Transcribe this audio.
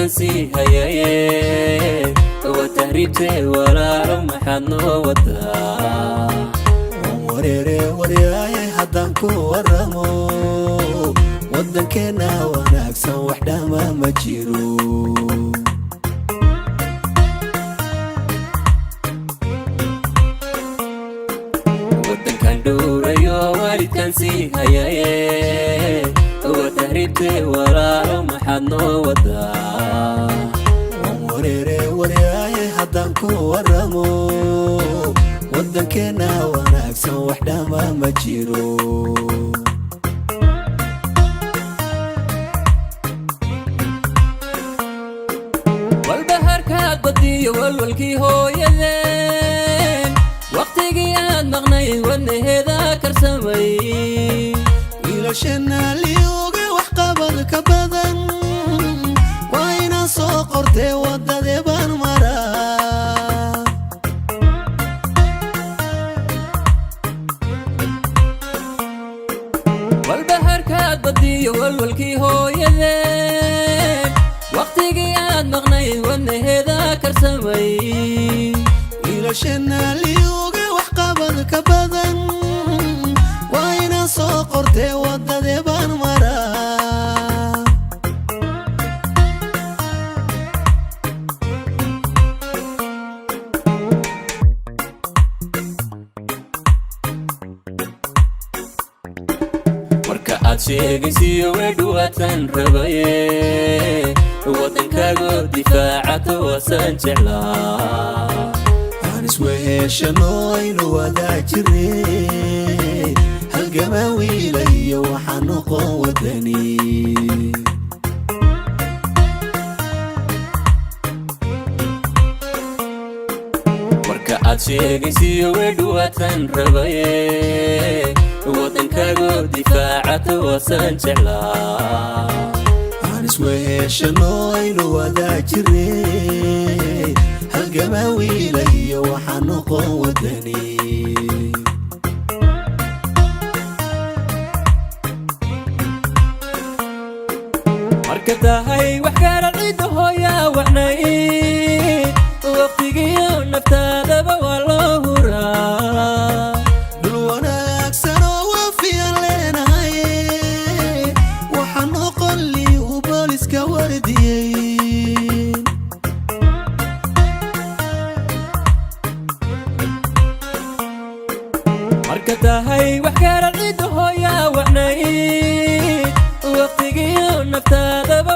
والدكان سي هيايه وتهريبتي ولا محنو ودا وريري ورياي حدان كو ورمو ودنكنا وناكسن وحده ما جيرو ودنكان دوريو والدكان سي هيايه وتهريبتي ولا محنو ودا وريري ورياي حدان كو ورمو ودنكنا وناكسن وحده ما جيرو والبحر كبدي والولكي هو يدين وقتي قاد مغني والنهذا كرسمي إلى شنا ليوغا وحقبل كبدن وين سوقرتي وددي بالمرا والبحر كبدي والولكي هو يدين وقتي قاد مغني والنهذا كرسمي إلى شنا ليوغا وحقبل كبدن وين سوقرتي وددي بالمرا marka sheegaysiyo weedhuwatan rabaye wadankaago difaacato wasan jeclaa aan isweeshano aynu wadaa jirnay halgamaa wiilayo waxaan noqon wadani marka aad sheegaysiyo weedhuwatan rabaye wadankaago difaacato wasan jeclaa aan isweeshano aynu wadaa jirnay halgamaa wiilayo waxaan noqon wadani marka tahay wax kala cido hooya wacnay waqtigiyo naftaadaba waa loo huraa dul wanaagsan oo wafiyan leenahay waxaan noqon lii uu booliska wardiyey marka tahay wax kala cido hooya wacnay waqtigiyo naftaadaba